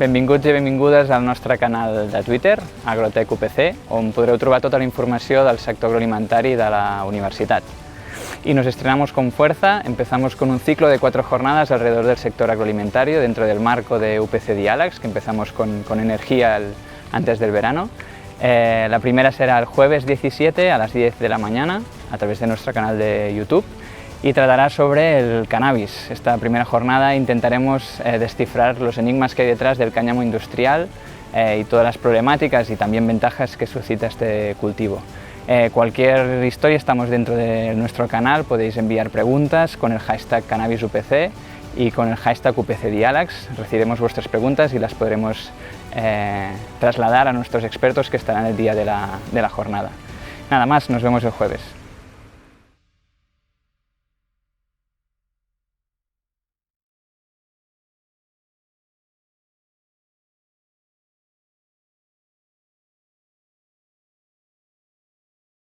Benvinguts i benvingudes al nostre canal de Twitter, Agrotec UPC, on podreu trobar tota la informació del sector agroalimentari de la universitat. Y nos estrenamos con fuerza, empezamos con un ciclo de 4 jornadas alrededor del sector agroalimentario dentro del marco de UPC Diàlegs, que empezamos con energía antes del verano. La primera será el jueves 17 a las 10 de la mañana a través de nuestro canal de YouTube y tratará sobre el cannabis. Esta primera jornada intentaremos descifrar los enigmas que hay detrás del cáñamo industrial y todas las problemáticas y también ventajas que suscita este cultivo. Cualquier historia, estamos dentro de nuestro canal, podéis enviar preguntas con el hashtag CannabisUPC y con el hashtag UPCDiàlegs. Recibiremos vuestras preguntas y las podremos trasladar a nuestros expertos que estarán el día de la jornada. Nada más, nos vemos el jueves.